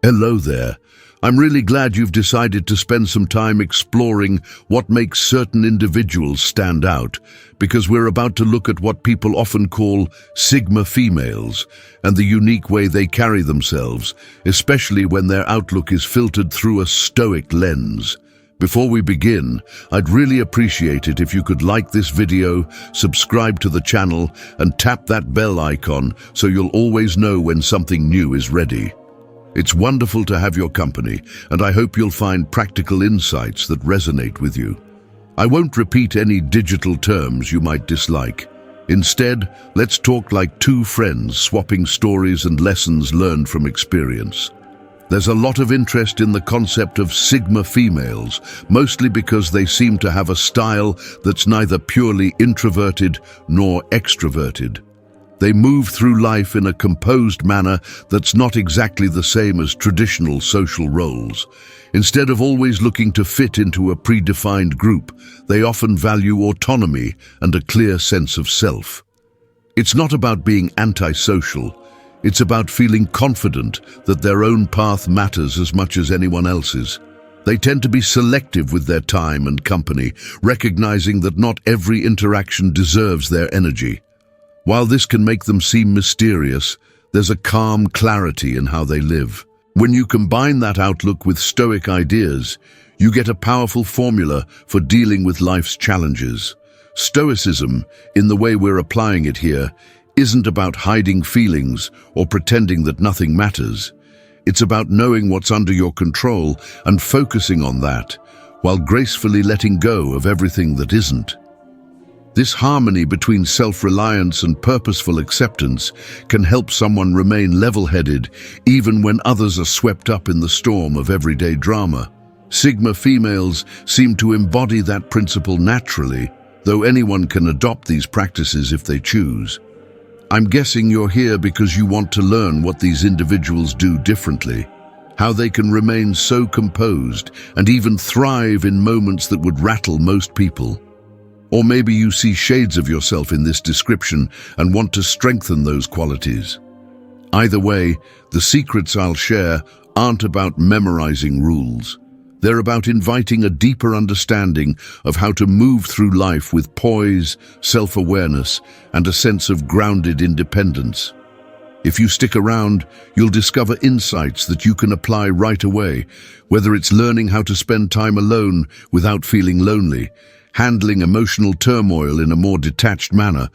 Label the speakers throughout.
Speaker 1: Hello there. I'm really glad you've decided to spend some time exploring what makes certain individuals stand out, because we're about to look at what people often call Sigma females and the unique way they carry themselves, especially when their outlook is filtered through a Stoic lens. Before we begin, I'd really appreciate it if you could like this video, subscribe to the channel, and tap that bell icon so you'll always know when something new is ready. It's wonderful to have your company, and I hope you'll find practical insights that resonate with you. I won't repeat any digital terms you might dislike. Instead, let's talk like two friends swapping stories and lessons learned from experience. There's a lot of interest in the concept of Sigma females, mostly because they seem to have a style that's neither purely introverted nor extroverted. They move through life in a composed manner that's not exactly the same as traditional social roles. Instead of always looking to fit into a predefined group, they often value autonomy and a clear sense of self. It's not about being antisocial. It's about feeling confident that their own path matters as much as anyone else's. They tend to be selective with their time and company, recognizing that not every interaction deserves their energy. While this can make them seem mysterious, there's a calm clarity in how they live. When you combine that outlook with Stoic ideas, you get a powerful formula for dealing with life's challenges. Stoicism, in the way we're applying it here, isn't about hiding feelings or pretending that nothing matters. It's about knowing what's under your control and focusing on that, while gracefully letting go of everything that isn't. This harmony between self-reliance and purposeful acceptance can help someone remain level-headed even when others are swept up in the storm of everyday drama. Sigma females seem to embody that principle naturally, though anyone can adopt these practices if they choose. I'm guessing you're here because you want to learn what these individuals do differently, how they can remain so composed and even thrive in moments that would rattle most people. Or maybe you see shades of yourself in this description and want to strengthen those qualities. Either way, the secrets I'll share aren't about memorizing rules. They're about inviting a deeper understanding of how to move through life with poise, self-awareness, and a sense of grounded independence. If you stick around, you'll discover insights that you can apply right away, whether it's learning how to spend time alone without feeling lonely, handling emotional turmoil in a more detached manner,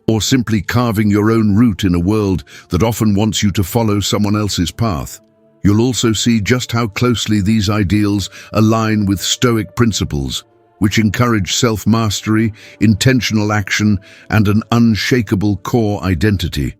Speaker 1: or simply carving your own route in a world that often wants you to follow someone else's path. You'll also see just how closely these ideals align with Stoic principles, which encourage self-mastery, intentional action, and an unshakable core identity.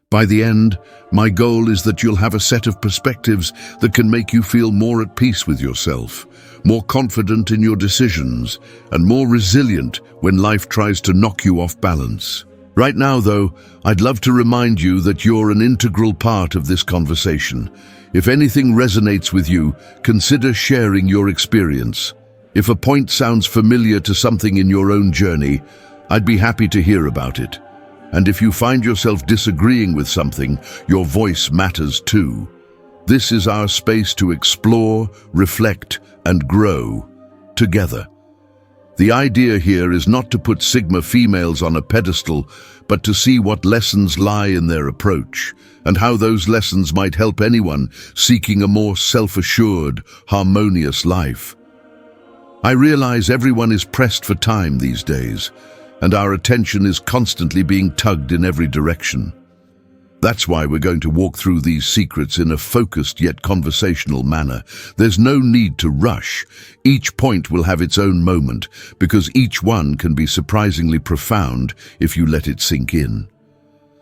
Speaker 1: By the end, my goal is that you'll have a set of perspectives that can make you feel more at peace with yourself, more confident in your decisions, and more resilient when life tries to knock you off balance. Right now, though, I'd love to remind you that you're an integral part of this conversation. If anything resonates with you, consider sharing your experience. If a point sounds familiar to something in your own journey, I'd be happy to hear about it. And if you find yourself disagreeing with something, your voice matters too. This is our space to explore, reflect, and grow together. The idea here is not to put Sigma females on a pedestal, but to see what lessons lie in their approach, and how those lessons might help anyone seeking a more self-assured, harmonious life. I realize everyone is pressed for time these days, and our attention is constantly being tugged in every direction. That's why we're going to walk through these secrets in a focused yet conversational manner. There's no need to rush. Each point will have its own moment, because each one can be surprisingly profound if you let it sink in.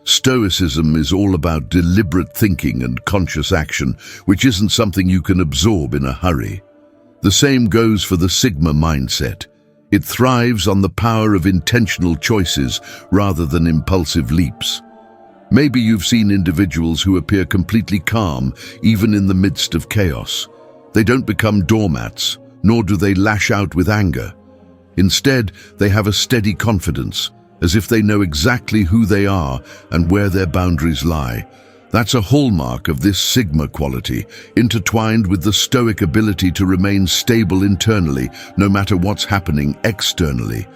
Speaker 1: Stoicism is all about deliberate thinking and conscious action, which isn't something you can absorb in a hurry. The same goes for the Sigma mindset. It thrives on the power of intentional choices rather than impulsive leaps. Maybe you've seen individuals who appear completely calm, even in the midst of chaos. They don't become doormats, nor do they lash out with anger. Instead, they have a steady confidence, as if they know exactly who they are and where their boundaries lie. That's a hallmark of this Sigma quality, intertwined with the Stoic ability to remain stable internally, no matter what's happening externally.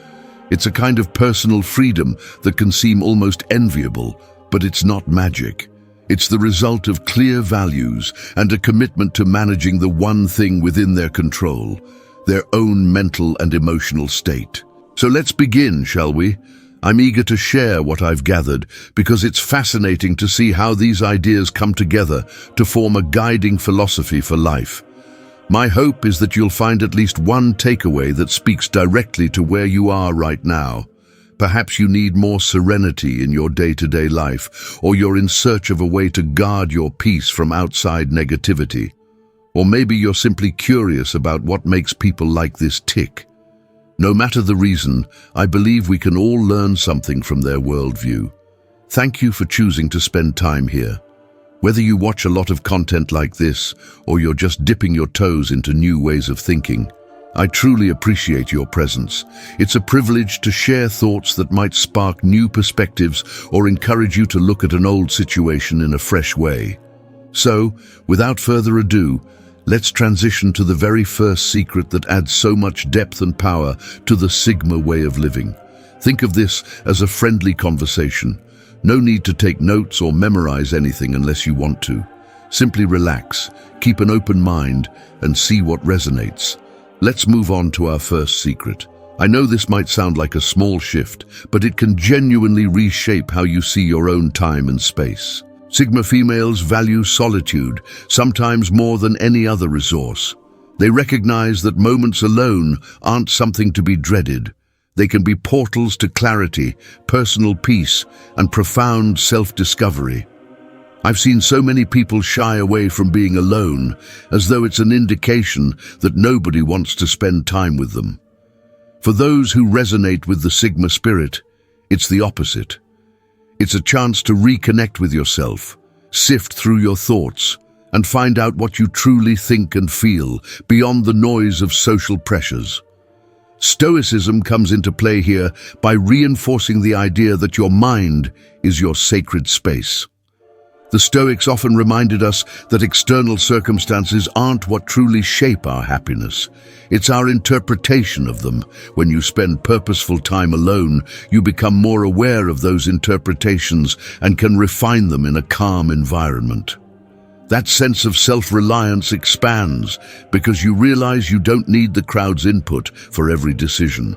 Speaker 1: It's a kind of personal freedom that can seem almost enviable, but it's not magic. It's the result of clear values and a commitment to managing the one thing within their control, their own mental and emotional state. So let's begin, shall we? I'm eager to share what I've gathered because it's fascinating to see how these ideas come together to form a guiding philosophy for life. My hope is that you'll find at least one takeaway that speaks directly to where you are right now. Perhaps you need more serenity in your day-to-day life, or you're in search of a way to guard your peace from outside negativity. Or maybe you're simply curious about what makes people like this tick. No matter the reason, I believe we can all learn something from their worldview. Thank you for choosing to spend time here. Whether you watch a lot of content like this, or you're just dipping your toes into new ways of thinking, I truly appreciate your presence. It's a privilege to share thoughts that might spark new perspectives or encourage you to look at an old situation in a fresh way. So, without further ado, let's transition to the very first secret that adds so much depth and power to the Sigma way of living. Think of this as a friendly conversation. No need to take notes or memorize anything unless you want to. Simply relax, keep an open mind, and see what resonates. Let's move on to our first secret. I know this might sound like a small shift, but it can genuinely reshape how you see your own time and space. Sigma females value solitude, sometimes more than any other resource. They recognize that moments alone aren't something to be dreaded. They can be portals to clarity, personal peace, and profound self-discovery. I've seen so many people shy away from being alone, as though it's an indication that nobody wants to spend time with them. For those who resonate with the Sigma spirit, it's the opposite. It's a chance to reconnect with yourself, sift through your thoughts, and find out what you truly think and feel beyond the noise of social pressures. Stoicism comes into play here by reinforcing the idea that your mind is your sacred space. The Stoics often reminded us that external circumstances aren't what truly shape our happiness. It's our interpretation of them. When you spend purposeful time alone, you become more aware of those interpretations and can refine them in a calm environment. That sense of self-reliance expands because you realize you don't need the crowd's input for every decision.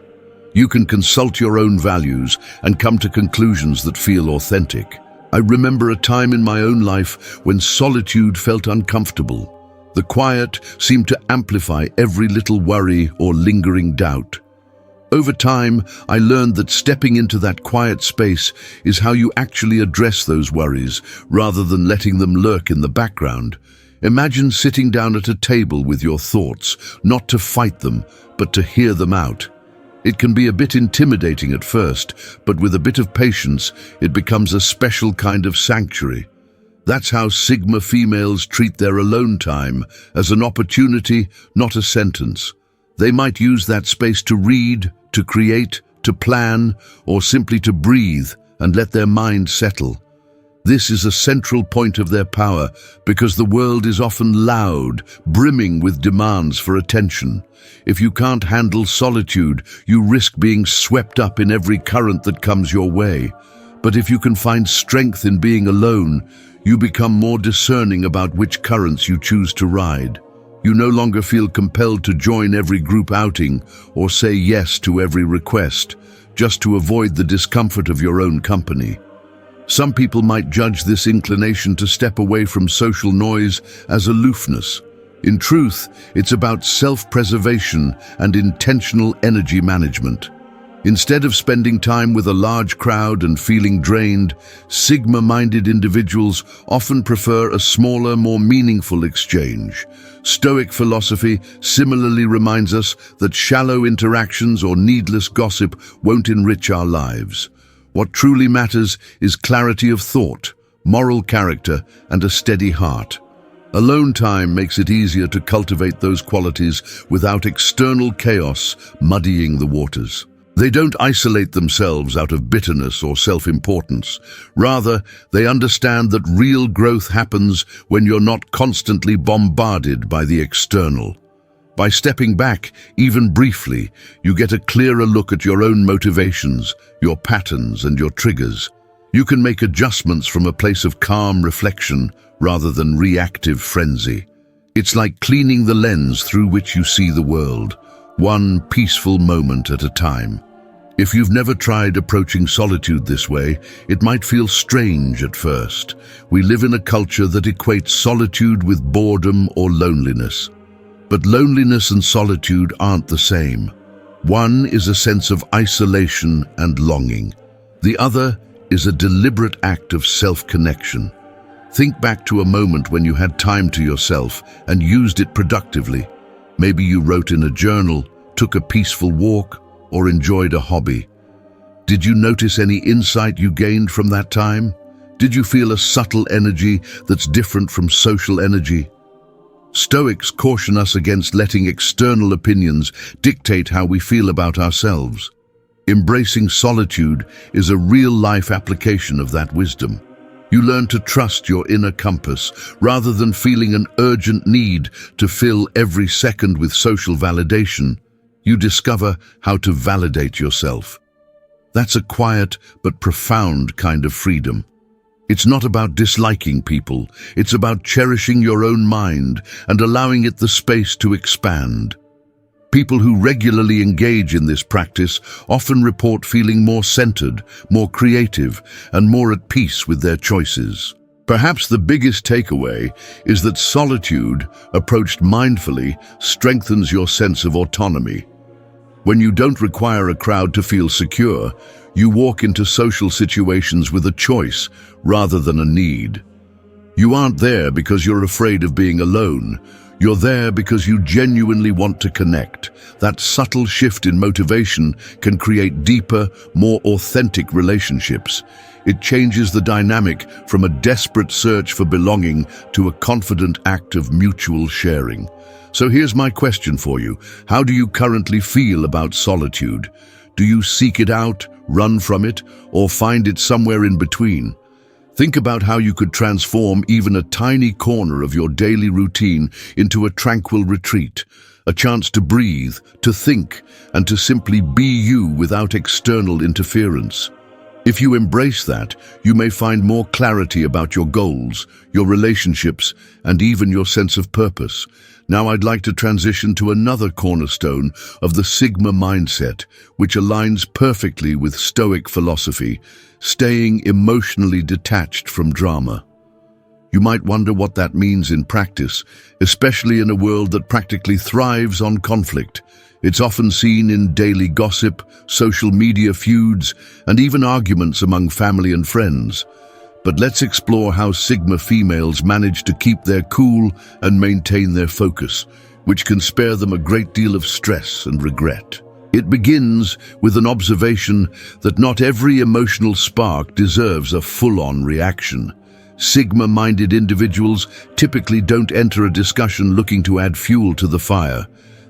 Speaker 1: You can consult your own values and come to conclusions that feel authentic. I remember a time in my own life when solitude felt uncomfortable. The quiet seemed to amplify every little worry or lingering doubt. Over time, I learned that stepping into that quiet space is how you actually address those worries, rather than letting them lurk in the background. Imagine sitting down at a table with your thoughts, not to fight them, but to hear them out. It can be a bit intimidating at first, but with a bit of patience, it becomes a special kind of sanctuary. That's how Sigma females treat their alone time, as an opportunity, not a sentence. They might use that space to read, to create, to plan, or simply to breathe and let their mind settle. This is a central point of their power because the world is often loud, brimming with demands for attention. If you can't handle solitude, you risk being swept up in every current that comes your way. But if you can find strength in being alone, you become more discerning about which currents you choose to ride. You no longer feel compelled to join every group outing or say yes to every request, just to avoid the discomfort of your own company. Some people might judge this inclination to step away from social noise as aloofness. In truth, it's about self-preservation and intentional energy management. Instead of spending time with a large crowd and feeling drained, Sigma-minded individuals often prefer a smaller, more meaningful exchange. Stoic philosophy similarly reminds us that shallow interactions or needless gossip won't enrich our lives. What truly matters is clarity of thought, moral character, and a steady heart. Alone time makes it easier to cultivate those qualities without external chaos muddying the waters. They don't isolate themselves out of bitterness or self-importance. Rather, they understand that real growth happens when you're not constantly bombarded by the external. By stepping back, even briefly, you get a clearer look at your own motivations, your patterns, and your triggers. You can make adjustments from a place of calm reflection rather than reactive frenzy. It's like cleaning the lens through which you see the world, one peaceful moment at a time. If you've never tried approaching solitude this way, it might feel strange at first. We live in a culture that equates solitude with boredom or loneliness. But loneliness and solitude aren't the same. One is a sense of isolation and longing. The other is a deliberate act of self-connection. Think back to a moment when you had time to yourself and used it productively. Maybe you wrote in a journal, took a peaceful walk, or enjoyed a hobby. Did you notice any insight you gained from that time? Did you feel a subtle energy that's different from social energy? Stoics caution us against letting external opinions dictate how we feel about ourselves. Embracing solitude is a real-life application of that wisdom. You learn to trust your inner compass rather than feeling an urgent need to fill every second with social validation. You discover how to validate yourself. That's a quiet but profound kind of freedom. It's not about disliking people, it's about cherishing your own mind and allowing it the space to expand. People who regularly engage in this practice often report feeling more centered, more creative, and more at peace with their choices. Perhaps the biggest takeaway is that solitude, approached mindfully, strengthens your sense of autonomy. When you don't require a crowd to feel secure, you walk into social situations with a choice rather than a need. You aren't there because you're afraid of being alone. You're there because you genuinely want to connect. That subtle shift in motivation can create deeper, more authentic relationships. It changes the dynamic from a desperate search for belonging to a confident act of mutual sharing. So here's my question for you. How do you currently feel about solitude? Do you seek it out, run from it, or find it somewhere in between? Think about how you could transform even a tiny corner of your daily routine into a tranquil retreat, a chance to breathe, to think, and to simply be you without external interference. If you embrace that, you may find more clarity about your goals, your relationships, and even your sense of purpose. Now I'd like to transition to another cornerstone of the Sigma mindset, which aligns perfectly with Stoic philosophy, staying emotionally detached from drama. You might wonder what that means in practice, especially in a world that practically thrives on conflict. It's often seen in daily gossip, social media feuds, and even arguments among family and friends. But let's explore how Sigma females manage to keep their cool and maintain their focus, which can spare them a great deal of stress and regret. It begins with an observation that not every emotional spark deserves a full-on reaction. Sigma-minded individuals typically don't enter a discussion looking to add fuel to the fire.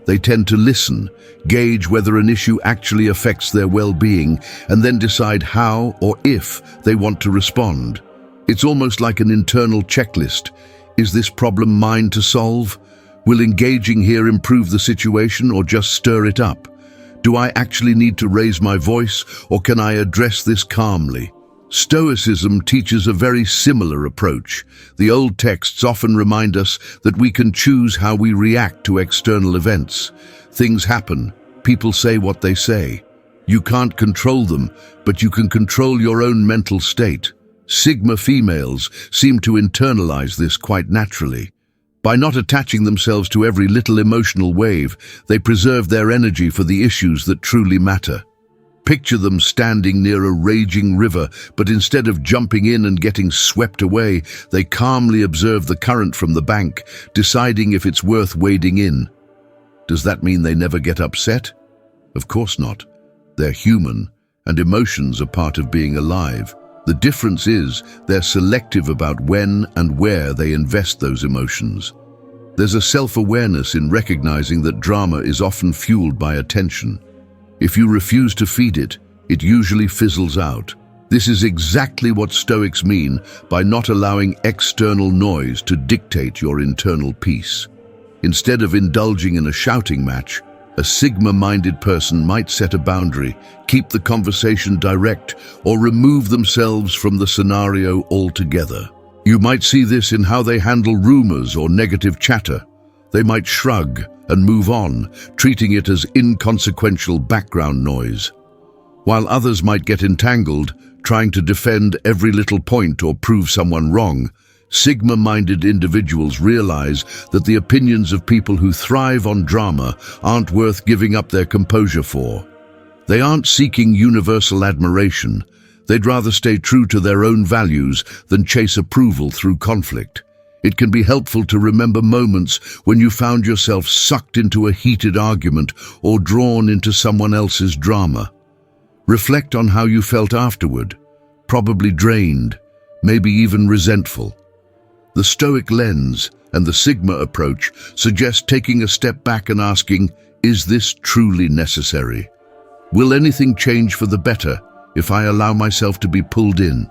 Speaker 1: They tend to listen, gauge whether an issue actually affects their well-being, and then decide how or if they want to respond. It's almost like an internal checklist. Is this problem mine to solve? Will engaging here improve the situation or just stir it up? Do I actually need to raise my voice, or can I address this calmly? Stoicism teaches a very similar approach. The old texts often remind us that we can choose how we react to external events. Things happen. People say what they say. You can't control them, but you can control your own mental state. Sigma females seem to internalize this quite naturally. By not attaching themselves to every little emotional wave, they preserve their energy for the issues that truly matter. Picture them standing near a raging river, but instead of jumping in and getting swept away, they calmly observe the current from the bank, deciding if it's worth wading in. Does that mean they never get upset? Of course not. They're human, and emotions are part of being alive. The difference is they're selective about when and where they invest those emotions. There's a self-awareness in recognizing that drama is often fueled by attention. If you refuse to feed it, it usually fizzles out. This is exactly what Stoics mean by not allowing external noise to dictate your internal peace. Instead of indulging in a shouting match, a Sigma-minded person might set a boundary, keep the conversation direct, or remove themselves from the scenario altogether. You might see this in how they handle rumors or negative chatter. They might shrug and move on, treating it as inconsequential background noise. While others might get entangled, trying to defend every little point or prove someone wrong, Sigma-minded individuals realize that the opinions of people who thrive on drama aren't worth giving up their composure for. They aren't seeking universal admiration. They'd rather stay true to their own values than chase approval through conflict. It can be helpful to remember moments when you found yourself sucked into a heated argument or drawn into someone else's drama. Reflect on how you felt afterward, probably drained, maybe even resentful. The Stoic lens and the Sigma approach suggest taking a step back and asking, is this truly necessary? Will anything change for the better if I allow myself to be pulled in?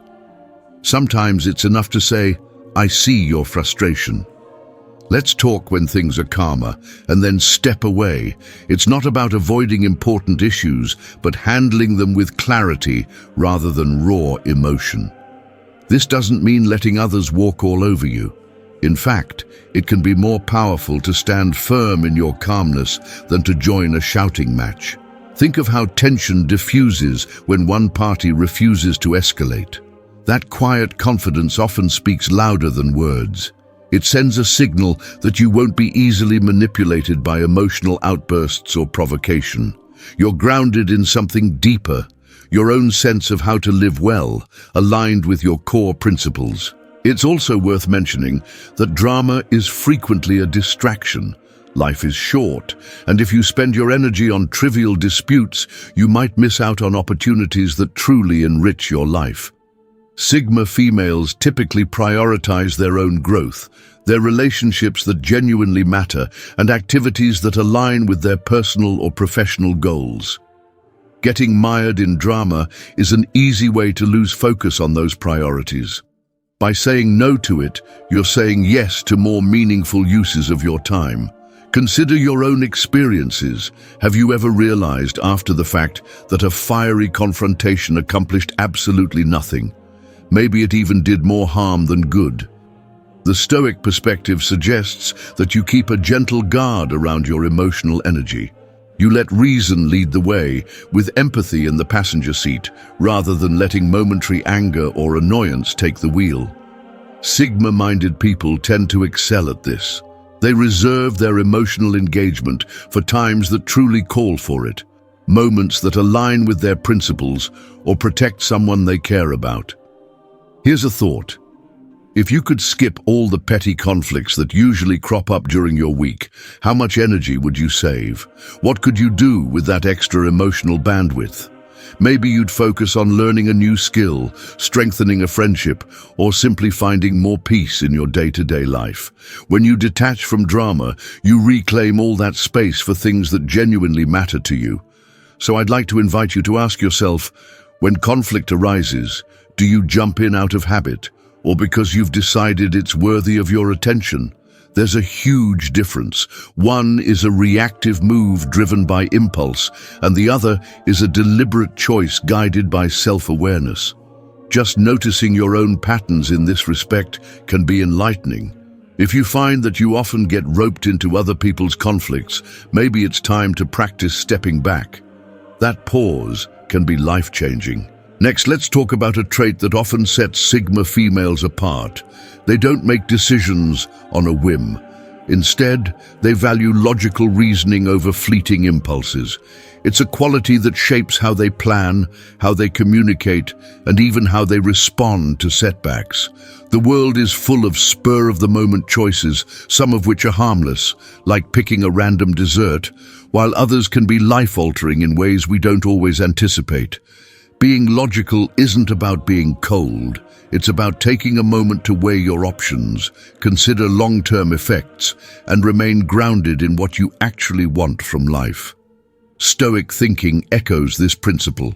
Speaker 1: Sometimes it's enough to say, I see your frustration. Let's talk when things are calmer, and then step away. It's not about avoiding important issues, but handling them with clarity rather than raw emotion. This doesn't mean letting others walk all over you. In fact, it can be more powerful to stand firm in your calmness than to join a shouting match. Think of how tension diffuses when one party refuses to escalate. That quiet confidence often speaks louder than words. It sends a signal that you won't be easily manipulated by emotional outbursts or provocation. You're grounded in something deeper, your own sense of how to live well, aligned with your core principles. It's also worth mentioning that drama is frequently a distraction. Life is short, and if you spend your energy on trivial disputes, you might miss out on opportunities that truly enrich your life. Sigma females typically prioritize their own growth, their relationships that genuinely matter, and activities that align with their personal or professional goals. Getting mired in drama is an easy way to lose focus on those priorities. By saying no to it, you're saying yes to more meaningful uses of your time. Consider your own experiences. Have you ever realized after the fact that a fiery confrontation accomplished absolutely nothing? Maybe it even did more harm than good. The Stoic perspective suggests that you keep a gentle guard around your emotional energy. You let reason lead the way, with empathy in the passenger seat, rather than letting momentary anger or annoyance take the wheel. Sigma-minded people tend to excel at this. They reserve their emotional engagement for times that truly call for it, moments that align with their principles or protect someone they care about. Here's a thought. If you could skip all the petty conflicts that usually crop up during your week, how much energy would you save? What could you do with that extra emotional bandwidth? Maybe you'd focus on learning a new skill, strengthening a friendship, or simply finding more peace in your day-to-day life. When you detach from drama, you reclaim all that space for things that genuinely matter to you. So I'd like to invite you to ask yourself, when conflict arises, do you jump in out of habit, or because you've decided it's worthy of your attention? There's a huge difference. One is a reactive move driven by impulse, and the other is a deliberate choice guided by self-awareness. Just noticing your own patterns in this respect can be enlightening. If you find that you often get roped into other people's conflicts, maybe it's time to practice stepping back. That pause can be life-changing. Next, let's talk about a trait that often sets Sigma females apart. They don't make decisions on a whim. Instead, they value logical reasoning over fleeting impulses. It's a quality that shapes how they plan, how they communicate, and even how they respond to setbacks. The world is full of spur-of-the-moment choices, some of which are harmless, like picking a random dessert, while others can be life-altering in ways we don't always anticipate. Being logical isn't about being cold. It's about taking a moment to weigh your options, consider long-term effects, and remain grounded in what you actually want from life. Stoic thinking echoes this principle.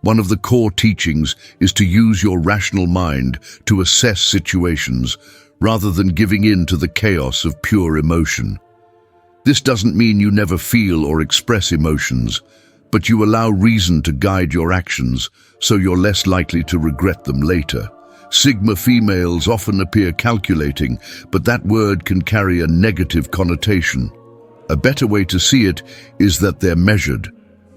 Speaker 1: One of the core teachings is to use your rational mind to assess situations rather than giving in to the chaos of pure emotion. This doesn't mean you never feel or express emotions, but you allow reason to guide your actions so you're less likely to regret them later. Sigma females often appear calculating, but that word can carry a negative connotation. A better way to see it is that they're measured.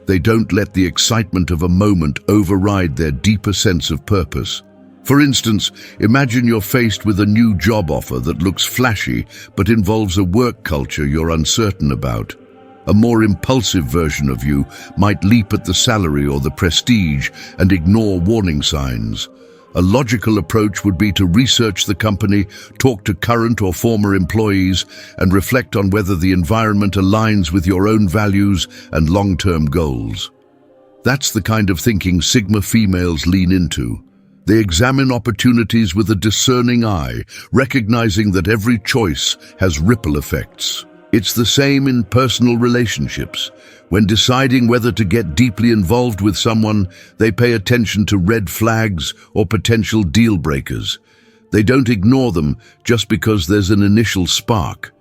Speaker 1: They don't let the excitement of a moment override their deeper sense of purpose. For instance, imagine you're faced with a new job offer that looks flashy but involves a work culture you're uncertain about. A more impulsive version of you might leap at the salary or the prestige and ignore warning signs. A logical approach would be to research the company, talk to current or former employees, and reflect on whether the environment aligns with your own values and long-term goals. That's the kind of thinking Sigma females lean into. They examine opportunities with a discerning eye, recognizing that every choice has ripple effects. It's the same in personal relationships. When deciding whether to get deeply involved with someone, they pay attention to red flags or potential deal breakers. They don't ignore them just because there's an initial spark.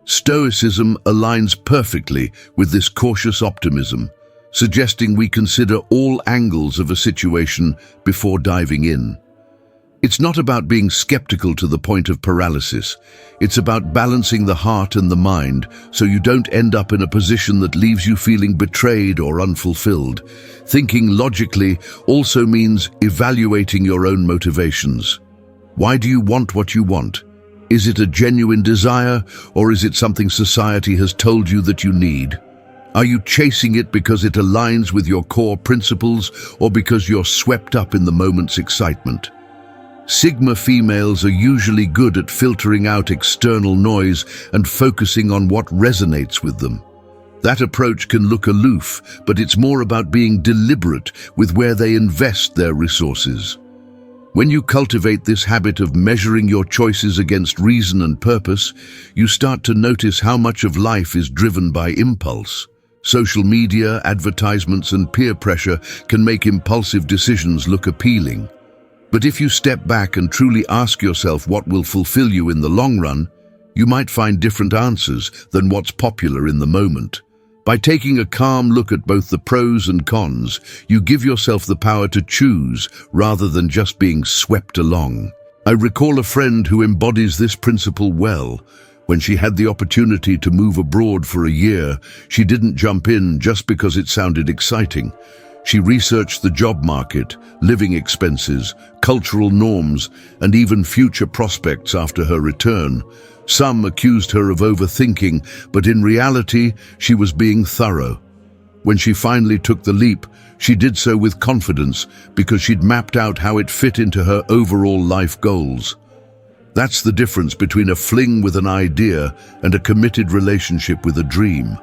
Speaker 1: Stoicism aligns perfectly with this cautious optimism, suggesting we consider all angles of a situation before diving in. It's not about being skeptical to the point of paralysis. It's about balancing the heart and the mind so you don't end up in a position that leaves you feeling betrayed or unfulfilled. Thinking logically also means evaluating your own motivations. Why do you want what you want? Is it a genuine desire, or is it something society has told you that you need? Are you chasing it because it aligns with your core principles, or because you're swept up in the moment's excitement? Sigma females are usually good at filtering out external noise and focusing on what resonates with them. That approach can look aloof, but it's more about being deliberate with where they invest their resources. When you cultivate this habit of measuring your choices against reason and purpose, you start to notice how much of life is driven by impulse. Social media, advertisements, and peer pressure can make impulsive decisions look appealing. But if you step back and truly ask yourself what will fulfill you in the long run, you might find different answers than what's popular in the moment. By taking a calm look at both the pros and cons, you give yourself the power to choose rather than just being swept along. I recall a friend who embodies this principle well. When she had the opportunity to move abroad for a year, she didn't jump in just because it sounded exciting. She researched the job market, living expenses, cultural norms, and even future prospects after her return. Some accused her of overthinking, but in reality, she was being thorough. When she finally took the leap, she did so with confidence because she'd mapped out how it fit into her overall life goals. That's the difference between a fling with an idea and a committed relationship with a dream.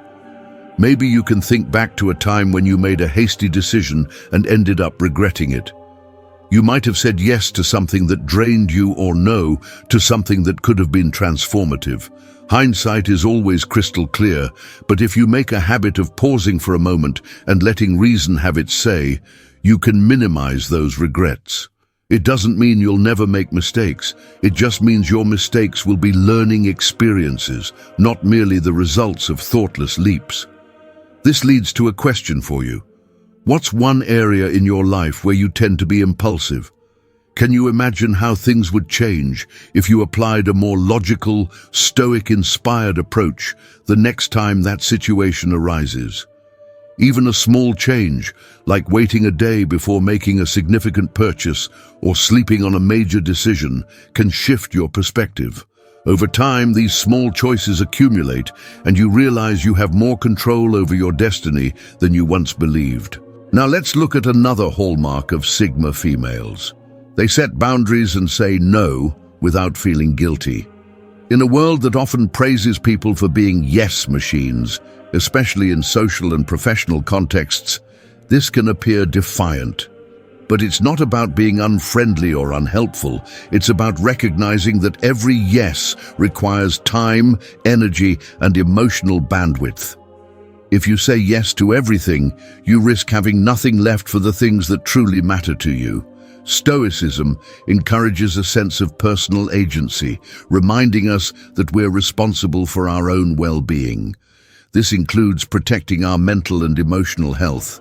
Speaker 1: Maybe you can think back to a time when you made a hasty decision and ended up regretting it. You might have said yes to something that drained you or no to something that could have been transformative. Hindsight is always crystal clear, but if you make a habit of pausing for a moment and letting reason have its say, you can minimize those regrets. It doesn't mean you'll never make mistakes. It just means your mistakes will be learning experiences, not merely the results of thoughtless leaps. This leads to a question for you. What's one area in your life where you tend to be impulsive? Can you imagine how things would change if you applied a more logical, Stoic-inspired approach the next time that situation arises? Even a small change, like waiting a day before making a significant purchase or sleeping on a major decision, can shift your perspective. Over time, these small choices accumulate, and you realize you have more control over your destiny than you once believed. Now let's look at another hallmark of Sigma females. They set boundaries and say no without feeling guilty. In a world that often praises people for being yes machines, especially in social and professional contexts, this can appear defiant. But it's not about being unfriendly or unhelpful. It's about recognizing that every yes requires time, energy, and emotional bandwidth. If you say yes to everything, you risk having nothing left for the things that truly matter to you. Stoicism encourages a sense of personal agency, reminding us that we're responsible for our own well-being. This includes protecting our mental and emotional health.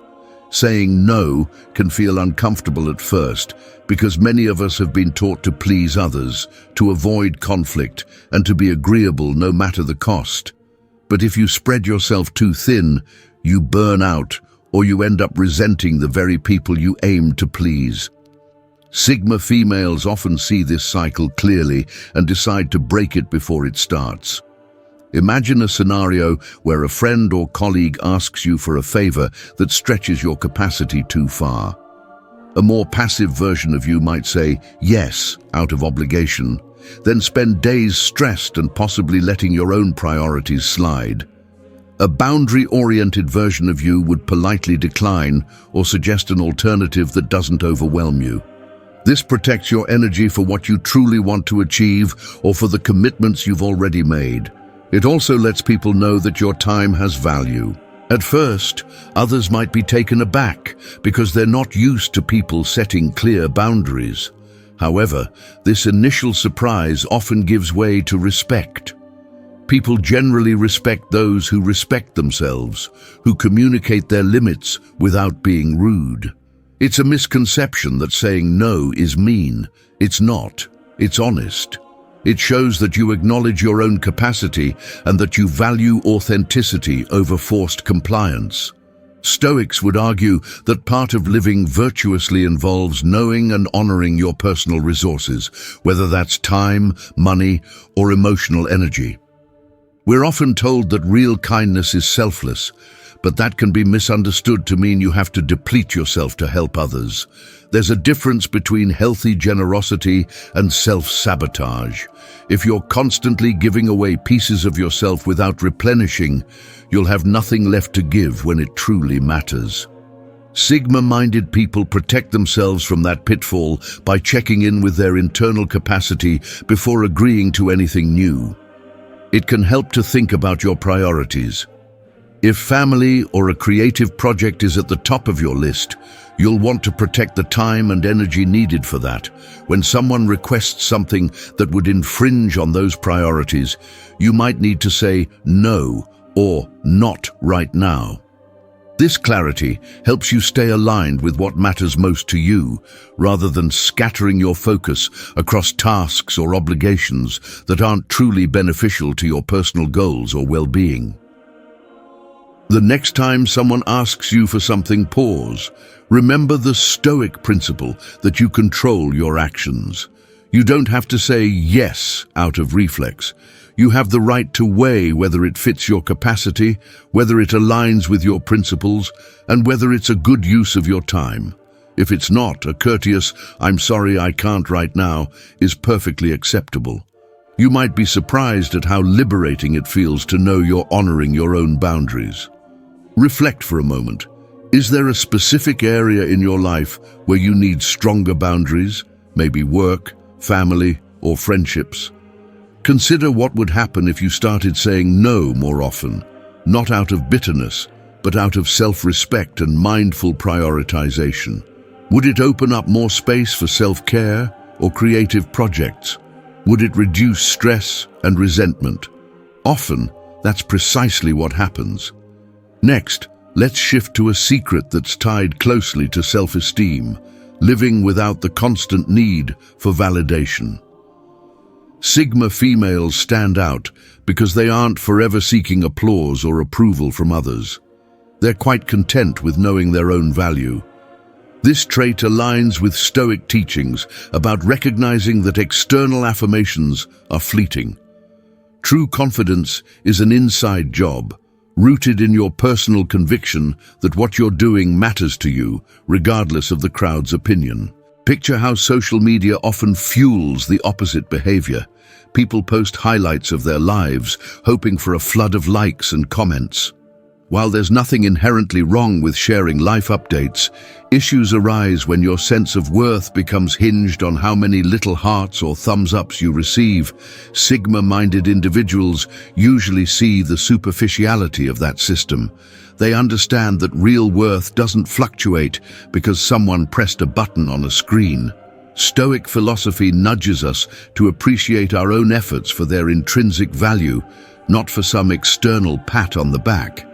Speaker 1: Saying no can feel uncomfortable at first because many of us have been taught to please others, to avoid conflict, and to be agreeable no matter the cost. But if you spread yourself too thin, you burn out, or you end up resenting the very people you aim to please. Sigma females often see this cycle clearly and decide to break it before it starts. Imagine a scenario where a friend or colleague asks you for a favor that stretches your capacity too far. A more passive version of you might say yes out of obligation, then spend days stressed and possibly letting your own priorities slide. A boundary-oriented version of you would politely decline or suggest an alternative that doesn't overwhelm you. This protects your energy for what you truly want to achieve or for the commitments you've already made. It also lets people know that your time has value. At first, others might be taken aback because they're not used to people setting clear boundaries. However, this initial surprise often gives way to respect. People generally respect those who respect themselves, who communicate their limits without being rude. It's a misconception that saying no is mean. It's not. It's honest. It shows that you acknowledge your own capacity and that you value authenticity over forced compliance. Stoics would argue that part of living virtuously involves knowing and honoring your personal resources, whether that's time, money, or emotional energy. We're often told that real kindness is selfless, but that can be misunderstood to mean you have to deplete yourself to help others. There's a difference between healthy generosity and self-sabotage. If you're constantly giving away pieces of yourself without replenishing, you'll have nothing left to give when it truly matters. Sigma-minded people protect themselves from that pitfall by checking in with their internal capacity before agreeing to anything new. It can help to think about your priorities. If family or a creative project is at the top of your list, you'll want to protect the time and energy needed for that. When someone requests something that would infringe on those priorities, you might need to say no or not right now. This clarity helps you stay aligned with what matters most to you, rather than scattering your focus across tasks or obligations that aren't truly beneficial to your personal goals or well-being. The next time someone asks you for something, pause. Remember the Stoic principle that you control your actions. You don't have to say yes out of reflex. You have the right to weigh whether it fits your capacity, whether it aligns with your principles, and whether it's a good use of your time. If it's not, a courteous "I'm sorry, I can't right now" is perfectly acceptable. You might be surprised at how liberating it feels to know you're honoring your own boundaries. Reflect for a moment. Is there a specific area in your life where you need stronger boundaries? Maybe work, family, or friendships? Consider what would happen if you started saying no more often, not out of bitterness, but out of self-respect and mindful prioritization. Would it open up more space for self-care or creative projects? Would it reduce stress and resentment? Often, that's precisely what happens. Next, let's shift to a secret that's tied closely to self-esteem, living without the constant need for validation. Sigma females stand out because they aren't forever seeking applause or approval from others. They're quite content with knowing their own value. This trait aligns with Stoic teachings about recognizing that external affirmations are fleeting. True confidence is an inside job, rooted in your personal conviction that what you're doing matters to you, regardless of the crowd's opinion. Picture how social media often fuels the opposite behavior. People post highlights of their lives, hoping for a flood of likes and comments. While there's nothing inherently wrong with sharing life updates, issues arise when your sense of worth becomes hinged on how many little hearts or thumbs ups you receive. Sigma-minded individuals usually see the superficiality of that system. They understand that real worth doesn't fluctuate because someone pressed a button on a screen. Stoic philosophy nudges us to appreciate our own efforts for their intrinsic value, not for some external pat on the back.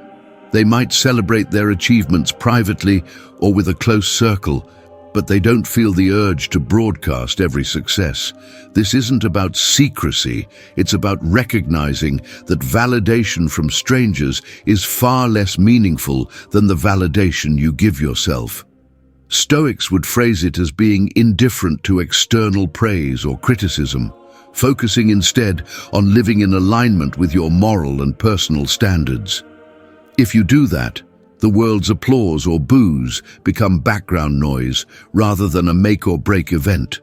Speaker 1: They might celebrate their achievements privately or with a close circle, but they don't feel the urge to broadcast every success. This isn't about secrecy, it's about recognizing that validation from strangers is far less meaningful than the validation you give yourself. Stoics would phrase it as being indifferent to external praise or criticism, focusing instead on living in alignment with your moral and personal standards. If you do that, the world's applause or boos become background noise rather than a make-or-break event.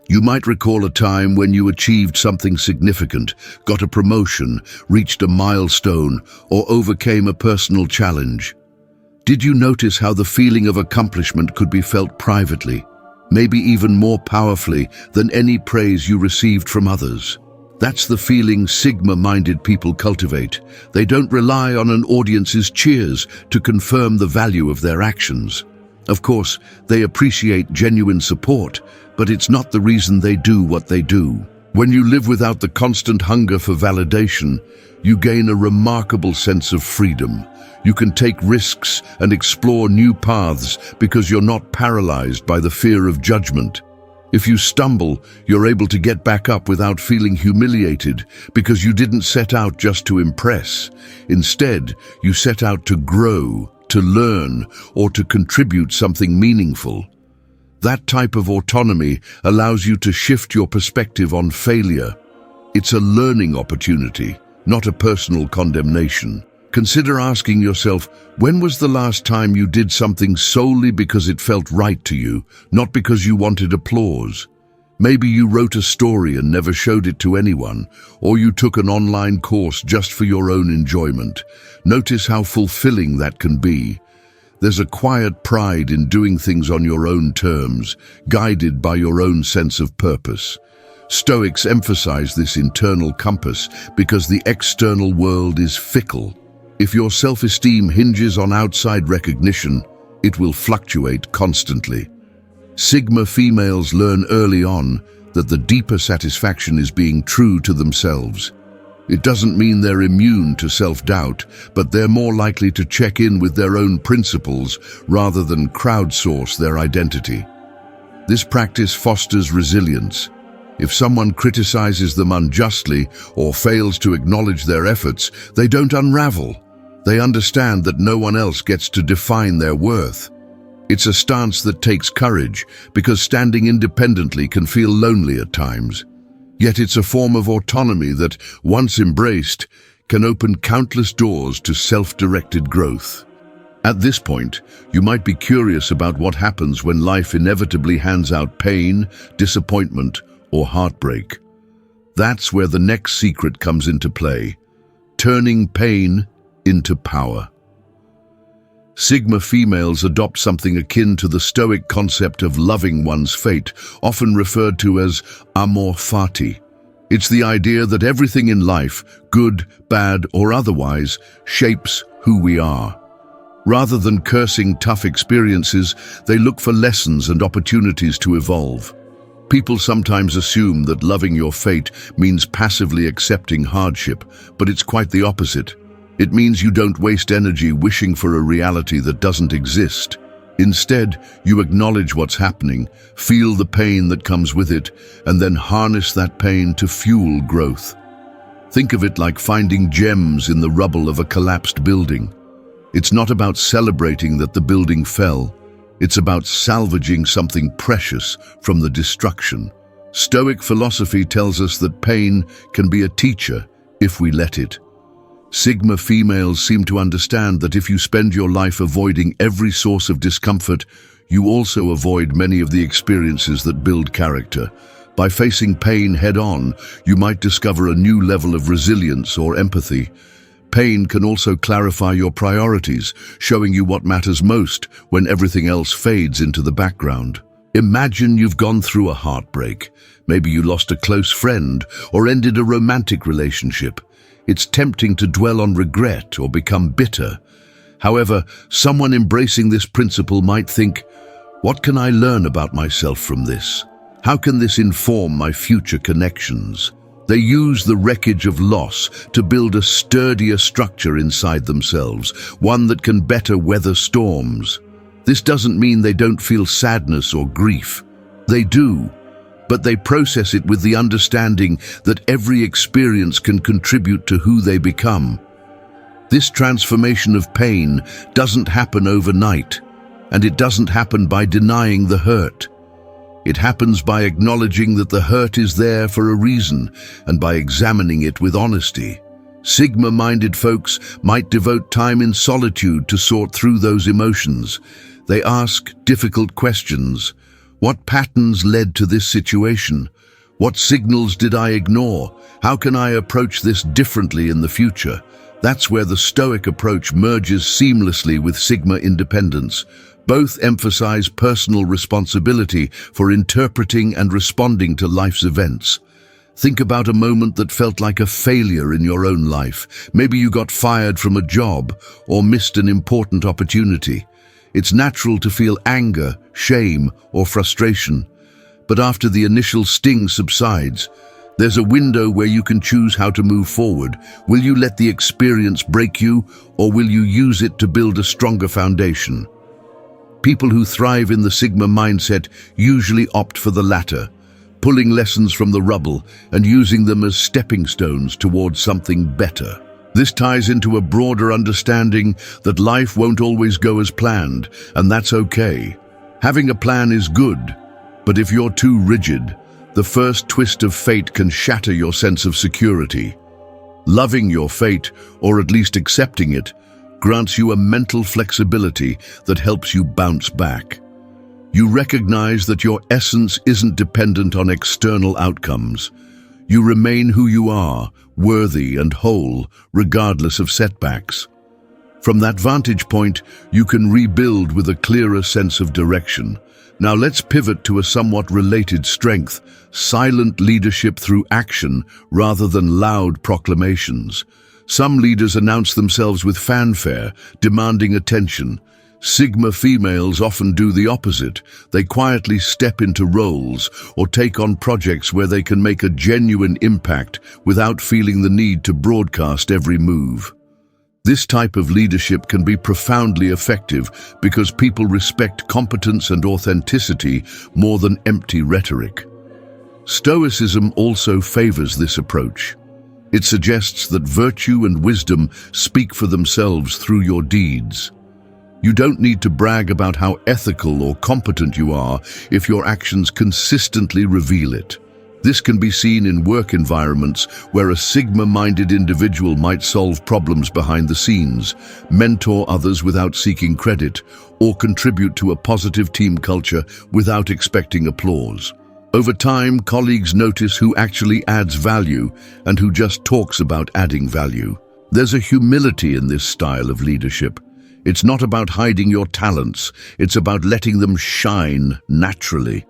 Speaker 1: You might recall a time when you achieved something significant, got a promotion, reached a milestone, or overcame a personal challenge. Did you notice how the feeling of accomplishment could be felt privately, maybe even more powerfully than any praise you received from others? That's the feeling Sigma-minded people cultivate. They don't rely on an audience's cheers to confirm the value of their actions. Of course, they appreciate genuine support, but it's not the reason they do what they do. When you live without the constant hunger for validation, you gain a remarkable sense of freedom. You can take risks and explore new paths because you're not paralyzed by the fear of judgment. If you stumble, you're able to get back up without feeling humiliated because you didn't set out just to impress. Instead, you set out to grow, to learn, or to contribute something meaningful. That type of autonomy allows you to shift your perspective on failure. It's a learning opportunity, not a personal condemnation. Consider asking yourself, when was the last time you did something solely because it felt right to you, not because you wanted applause? Maybe you wrote a story and never showed it to anyone, or you took an online course just for your own enjoyment. Notice how fulfilling that can be. There's a quiet pride in doing things on your own terms, guided by your own sense of purpose. Stoics emphasize this internal compass because the external world is fickle. If your self-esteem hinges on outside recognition, it will fluctuate constantly. Sigma females learn early on that the deeper satisfaction is being true to themselves. It doesn't mean they're immune to self-doubt, but they're more likely to check in with their own principles rather than crowdsource their identity. This practice fosters resilience. If someone criticizes them unjustly or fails to acknowledge their efforts, they don't unravel. They understand that no one else gets to define their worth. It's a stance that takes courage because standing independently can feel lonely at times. Yet it's a form of autonomy that, once embraced, can open countless doors to self-directed growth. At this point, you might be curious about what happens when life inevitably hands out pain, disappointment, or heartbreak. That's where the next secret comes into play, turning pain into power. Sigma females adopt something akin to the Stoic concept of loving one's fate, often referred to as Amor, Fati. It's the idea that everything in life, good, bad, or otherwise, shapes who we are. Rather than cursing tough experiences, they look for lessons and opportunities to evolve. People sometimes assume that loving your fate means passively accepting hardship, but it's quite the opposite. It means you don't waste energy wishing for a reality that doesn't exist. Instead, you acknowledge what's happening, feel the pain that comes with it, and then harness that pain to fuel growth. Think of it like finding gems in the rubble of a collapsed building. It's not about celebrating that the building fell. It's about salvaging something precious from the destruction. Stoic philosophy tells us that pain can be a teacher if we let it. Sigma females seem to understand that if you spend your life avoiding every source of discomfort, you also avoid many of the experiences that build character. By facing pain head-on, you might discover a new level of resilience or empathy. Pain can also clarify your priorities, showing you what matters most when everything else fades into the background. Imagine you've gone through a heartbreak. Maybe you lost a close friend or ended a romantic relationship. It's tempting to dwell on regret or become bitter. However, someone embracing this principle might think, what can I learn about myself from this? How can this inform my future connections? They use the wreckage of loss to build a sturdier structure inside themselves, one that can better weather storms. This doesn't mean they don't feel sadness or grief. They do, but they process it with the understanding that every experience can contribute to who they become. This transformation of pain doesn't happen overnight, and it doesn't happen by denying the hurt. It happens by acknowledging that the hurt is there for a reason and by examining it with honesty. Sigma-minded folks might devote time in solitude to sort through those emotions. They ask difficult questions. What patterns led to this situation? What signals did I ignore? How can I approach this differently in the future? That's where the Stoic approach merges seamlessly with Sigma independence. Both emphasize personal responsibility for interpreting and responding to life's events. Think about a moment that felt like a failure in your own life. Maybe you got fired from a job or missed an important opportunity. It's natural to feel anger, shame, or frustration. But after the initial sting subsides, there's a window where you can choose how to move forward. Will you let the experience break you, or will you use it to build a stronger foundation? People who thrive in the Sigma mindset usually opt for the latter, pulling lessons from the rubble and using them as stepping stones towards something better. This ties into a broader understanding that life won't always go as planned, and that's okay. Having a plan is good, but if you're too rigid, the first twist of fate can shatter your sense of security. Loving your fate, or at least accepting it, grants you a mental flexibility that helps you bounce back. You recognize that your essence isn't dependent on external outcomes. You remain who you are, worthy and whole, regardless of setbacks. From that vantage point, you can rebuild with a clearer sense of direction. Now let's pivot to a somewhat related strength: silent leadership through action rather than loud proclamations. Some leaders announce themselves with fanfare, demanding attention. Sigma females often do the opposite. They quietly step into roles or take on projects where they can make a genuine impact without feeling the need to broadcast every move. This type of leadership can be profoundly effective because people respect competence and authenticity more than empty rhetoric. Stoicism also favors this approach. It suggests that virtue and wisdom speak for themselves through your deeds. You don't need to brag about how ethical or competent you are if your actions consistently reveal it. This can be seen in work environments where a Sigma-minded individual might solve problems behind the scenes, mentor others without seeking credit, or contribute to a positive team culture without expecting applause. Over time, colleagues notice who actually adds value and who just talks about adding value. There's a humility in this style of leadership. It's not about hiding your talents, it's about letting them shine naturally.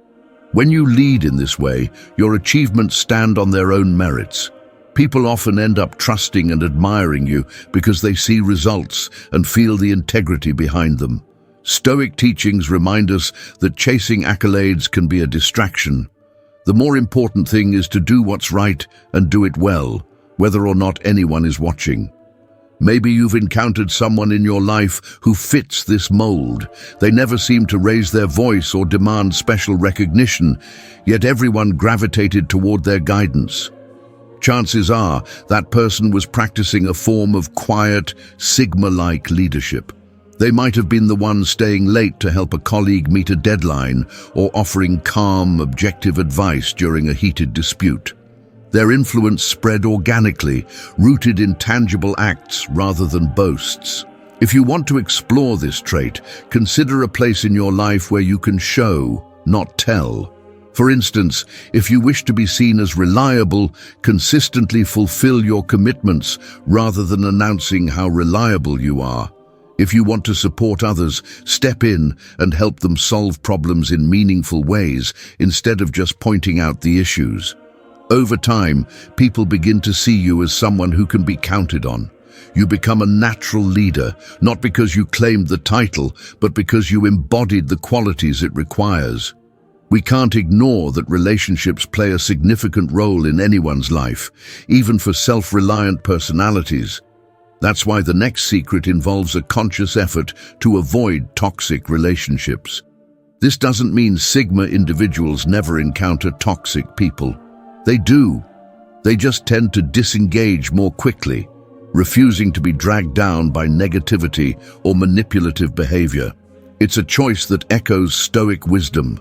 Speaker 1: When you lead in this way, your achievements stand on their own merits. People often end up trusting and admiring you because they see results and feel the integrity behind them. Stoic teachings remind us that chasing accolades can be a distraction. The more important thing is to do what's right and do it well, whether or not anyone is watching. Maybe you've encountered someone in your life who fits this mold. They never seem to raise their voice or demand special recognition, yet everyone gravitated toward their guidance. Chances are that person was practicing a form of quiet, Sigma-like leadership. They might have been the one staying late to help a colleague meet a deadline or offering calm, objective advice during a heated dispute. Their influence spread organically, rooted in tangible acts rather than boasts. If you want to explore this trait, consider a place in your life where you can show, not tell. For instance, if you wish to be seen as reliable, consistently fulfill your commitments rather than announcing how reliable you are. If you want to support others, step in and help them solve problems in meaningful ways instead of just pointing out the issues. Over time, people begin to see you as someone who can be counted on. You become a natural leader, not because you claimed the title, but because you embodied the qualities it requires. We can't ignore that relationships play a significant role in anyone's life, even for self-reliant personalities. That's why the next secret involves a conscious effort to avoid toxic relationships. This doesn't mean Sigma individuals never encounter toxic people. They do. They just tend to disengage more quickly, refusing to be dragged down by negativity or manipulative behavior. It's a choice that echoes Stoic wisdom.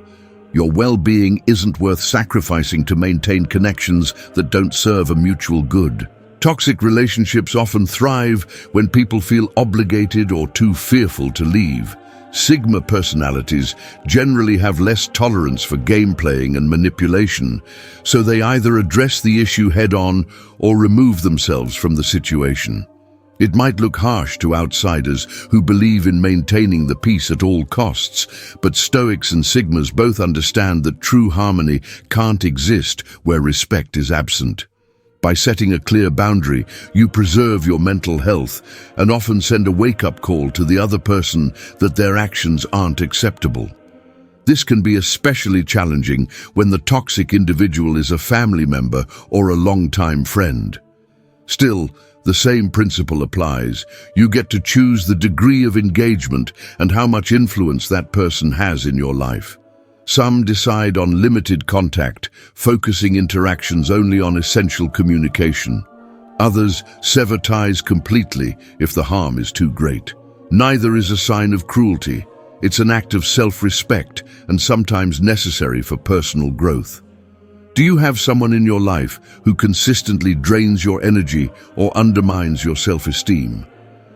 Speaker 1: Your well-being isn't worth sacrificing to maintain connections that don't serve a mutual good. Toxic relationships often thrive when people feel obligated or too fearful to leave. Sigma personalities generally have less tolerance for game playing and manipulation, so they either address the issue head-on or remove themselves from the situation. It might look harsh to outsiders who believe in maintaining the peace at all costs, but Stoics and Sigmas both understand that true harmony can't exist where respect is absent. By setting a clear boundary, you preserve your mental health and often send a wake-up call to the other person that their actions aren't acceptable. This can be especially challenging when the toxic individual is a family member or a longtime friend. Still, the same principle applies. You get to choose the degree of engagement and how much influence that person has in your life. Some decide on limited contact, focusing interactions only on essential communication. Others sever ties completely if the harm is too great. Neither is a sign of cruelty. It's an act of self-respect and sometimes necessary for personal growth. Do you have someone in your life who consistently drains your energy or undermines your self-esteem?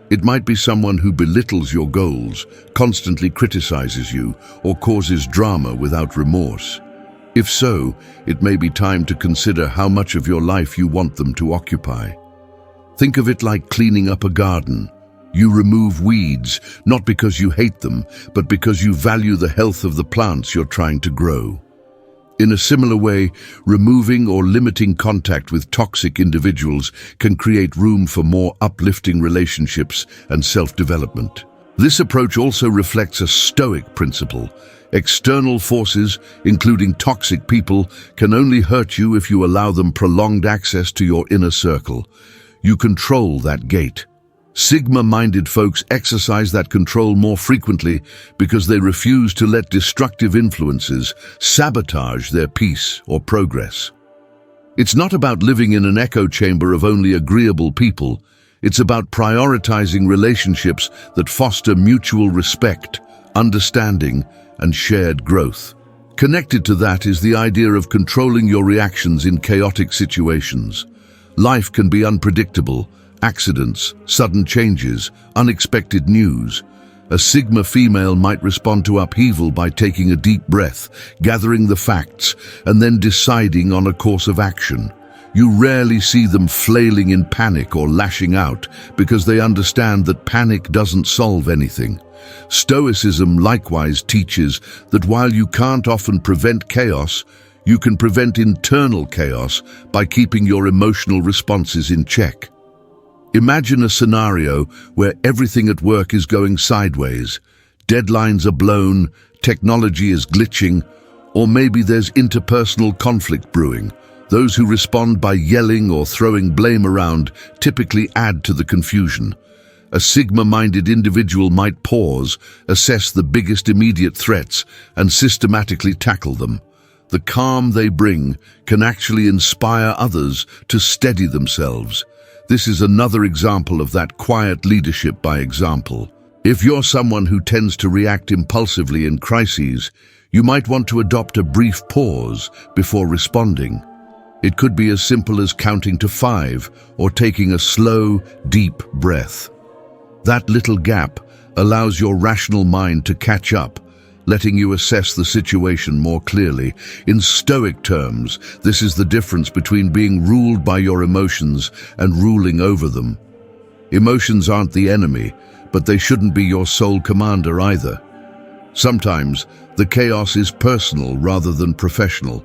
Speaker 1: It might be someone who belittles your goals, constantly criticizes you, or causes drama without remorse. If so, it may be time to consider how much of your life you want them to occupy. Think of it like cleaning up a garden. You remove weeds, not because you hate them, but because you value the health of the plants you're trying to grow. In a similar way, removing or limiting contact with toxic individuals can create room for more uplifting relationships and self-development. This approach also reflects a Stoic principle. External forces, including toxic people, can only hurt you if you allow them prolonged access to your inner circle. You control that gate. Sigma-minded folks exercise that control more frequently because they refuse to let destructive influences sabotage their peace or progress. It's not about living in an echo chamber of only agreeable people. It's about prioritizing relationships that foster mutual respect, understanding, and shared growth. Connected to that is the idea of controlling your reactions in chaotic situations. Life can be unpredictable. Accidents, sudden changes, unexpected news. A Sigma female might respond to upheaval by taking a deep breath, gathering the facts, and then deciding on a course of action. You rarely see them flailing in panic or lashing out because they understand that panic doesn't solve anything. Stoicism likewise teaches that while you can't often prevent chaos, you can prevent internal chaos by keeping your emotional responses in check. Imagine a scenario where everything at work is going sideways. Deadlines are blown, technology is glitching, or maybe there's interpersonal conflict brewing. Those who respond by yelling or throwing blame around typically add to the confusion. A Sigma-minded individual might pause, assess the biggest immediate threats, and systematically tackle them. The calm they bring can actually inspire others to steady themselves. This is another example of that quiet leadership by example. If you're someone who tends to react impulsively in crises, you might want to adopt a brief pause before responding. It could be as simple as counting to 5 or taking a slow, deep breath. That little gap allows your rational mind to catch up, letting you assess the situation more clearly. In Stoic terms, this is the difference between being ruled by your emotions and ruling over them. Emotions aren't the enemy, but they shouldn't be your sole commander either. Sometimes, the chaos is personal rather than professional.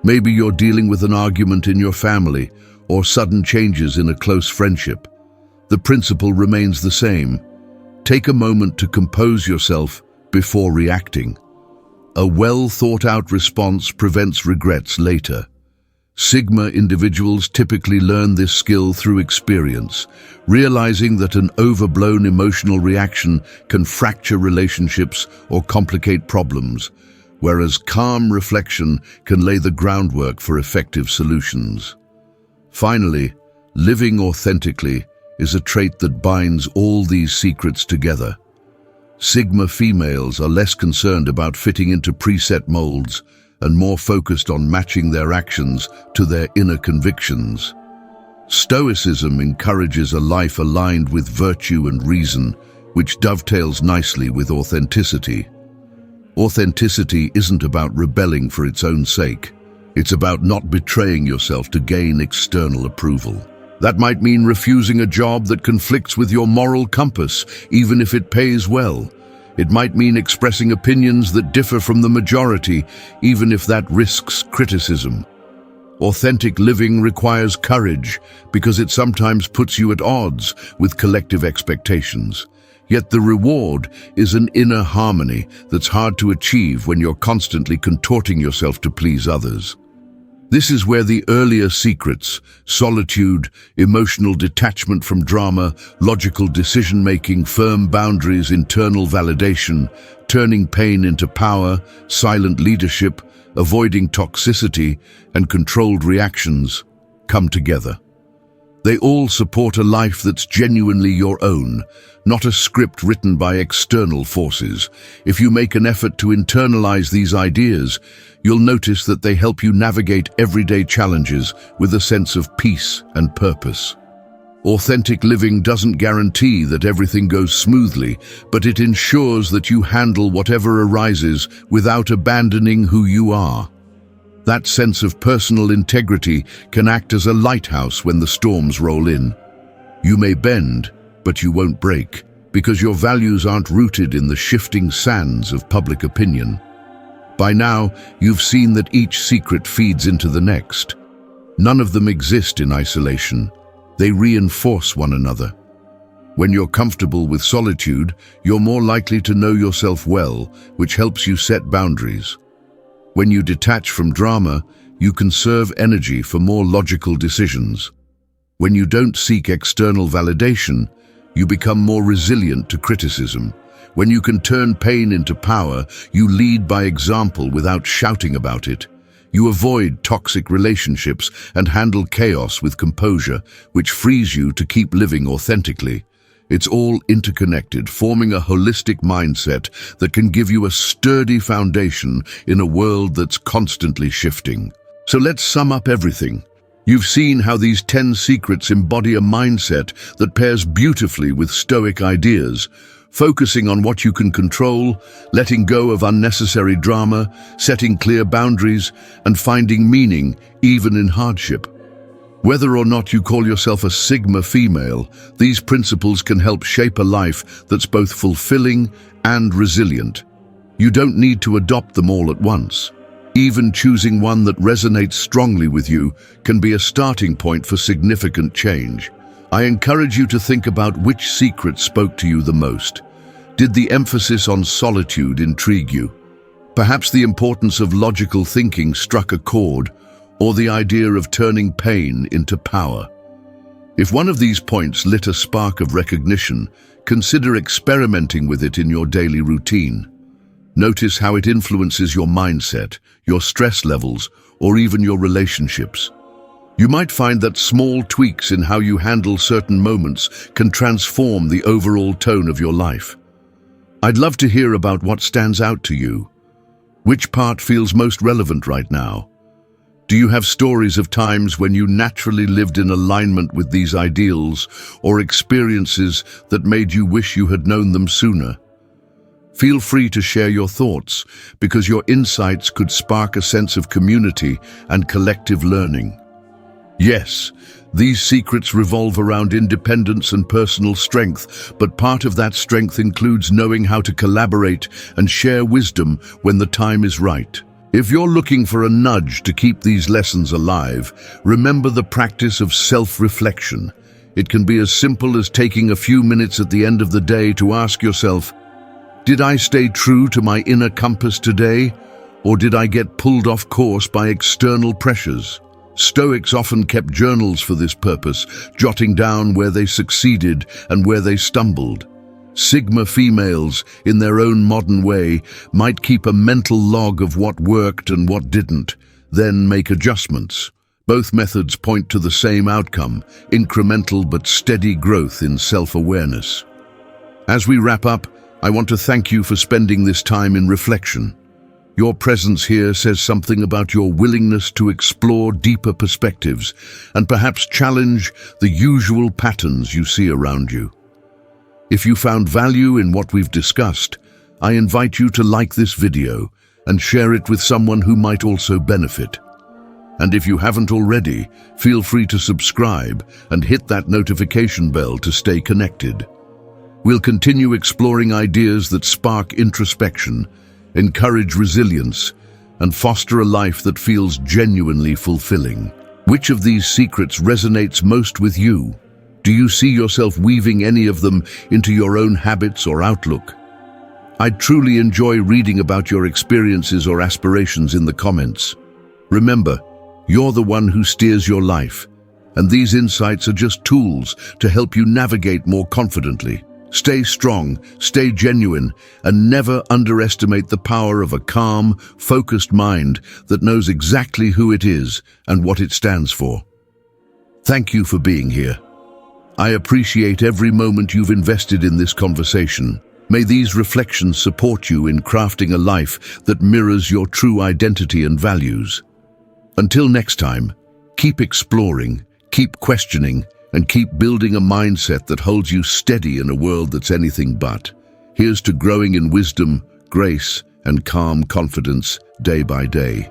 Speaker 1: Maybe you're dealing with an argument in your family or sudden changes in a close friendship. The principle remains the same. Take a moment to compose yourself before reacting. A well-thought-out response prevents regrets later. Sigma individuals typically learn this skill through experience, realizing that an overblown emotional reaction can fracture relationships or complicate problems, whereas calm reflection can lay the groundwork for effective solutions. Finally, living authentically is a trait that binds all these secrets together. Sigma females are less concerned about fitting into preset molds and more focused on matching their actions to their inner convictions. Stoicism encourages a life aligned with virtue and reason, which dovetails nicely with authenticity. Authenticity isn't about rebelling for its own sake. It's about not betraying yourself to gain external approval. That might mean refusing a job that conflicts with your moral compass, even if it pays well. It might mean expressing opinions that differ from the majority, even if that risks criticism. Authentic living requires courage because it sometimes puts you at odds with collective expectations. Yet the reward is an inner harmony that's hard to achieve when you're constantly contorting yourself to please others. This is where the earlier secrets, solitude, emotional detachment from drama, logical decision-making, firm boundaries, internal validation, turning pain into power, silent leadership, avoiding toxicity, and controlled reactions, come together. They all support a life that's genuinely your own, not a script written by external forces. If you make an effort to internalize these ideas, you'll notice that they help you navigate everyday challenges with a sense of peace and purpose. Authentic living doesn't guarantee that everything goes smoothly, but it ensures that you handle whatever arises without abandoning who you are. That sense of personal integrity can act as a lighthouse when the storms roll in. You may bend, but you won't break, because your values aren't rooted in the shifting sands of public opinion. By now, you've seen that each secret feeds into the next. None of them exist in isolation. They reinforce one another. When you're comfortable with solitude, you're more likely to know yourself well, which helps you set boundaries. When you detach from drama, you conserve energy for more logical decisions. When you don't seek external validation, you become more resilient to criticism. When you can turn pain into power, you lead by example without shouting about it. You avoid toxic relationships and handle chaos with composure, which frees you to keep living authentically. It's all interconnected, forming a holistic mindset that can give you a sturdy foundation in a world that's constantly shifting. So let's sum up everything. You've seen how these 10 secrets embody a mindset that pairs beautifully with Stoic ideas, focusing on what you can control, letting go of unnecessary drama, setting clear boundaries, and finding meaning even in hardship. Whether or not you call yourself a Sigma female, these principles can help shape a life that's both fulfilling and resilient. You don't need to adopt them all at once. Even choosing one that resonates strongly with you can be a starting point for significant change. I encourage you to think about which secret spoke to you the most. Did the emphasis on solitude intrigue you? Perhaps the importance of logical thinking struck a chord, or the idea of turning pain into power. If one of these points lit a spark of recognition, consider experimenting with it in your daily routine. Notice how it influences your mindset, your stress levels, or even your relationships. You might find that small tweaks in how you handle certain moments can transform the overall tone of your life. I'd love to hear about what stands out to you. Which part feels most relevant right now? Do you have stories of times when you naturally lived in alignment with these ideals, or experiences that made you wish you had known them sooner? Feel free to share your thoughts, because your insights could spark a sense of community and collective learning. Yes, these secrets revolve around independence and personal strength, but part of that strength includes knowing how to collaborate and share wisdom when the time is right. If you're looking for a nudge to keep these lessons alive, remember the practice of self-reflection. It can be as simple as taking a few minutes at the end of the day to ask yourself, did I stay true to my inner compass today, or did I get pulled off course by external pressures? Stoics often kept journals for this purpose, jotting down where they succeeded and where they stumbled. Sigma females, in their own modern way, might keep a mental log of what worked and what didn't, then make adjustments. Both methods point to the same outcome, incremental but steady growth in self-awareness. As we wrap up, I want to thank you for spending this time in reflection. Your presence here says something about your willingness to explore deeper perspectives and perhaps challenge the usual patterns you see around you. If you found value in what we've discussed, I invite you to like this video and share it with someone who might also benefit. And if you haven't already, feel free to subscribe and hit that notification bell to stay connected. We'll continue exploring ideas that spark introspection, encourage resilience, and foster a life that feels genuinely fulfilling. Which of these secrets resonates most with you? Do you see yourself weaving any of them into your own habits or outlook? I'd truly enjoy reading about your experiences or aspirations in the comments. Remember, you're the one who steers your life, and these insights are just tools to help you navigate more confidently. Stay strong, stay genuine, and never underestimate the power of a calm, focused mind that knows exactly who it is and what it stands for. Thank you for being here. I appreciate every moment you've invested in this conversation. May these reflections support you in crafting a life that mirrors your true identity and values. Until next time, keep exploring, keep questioning, and keep building a mindset that holds you steady in a world that's anything but. Here's to growing in wisdom, grace, and calm confidence day by day.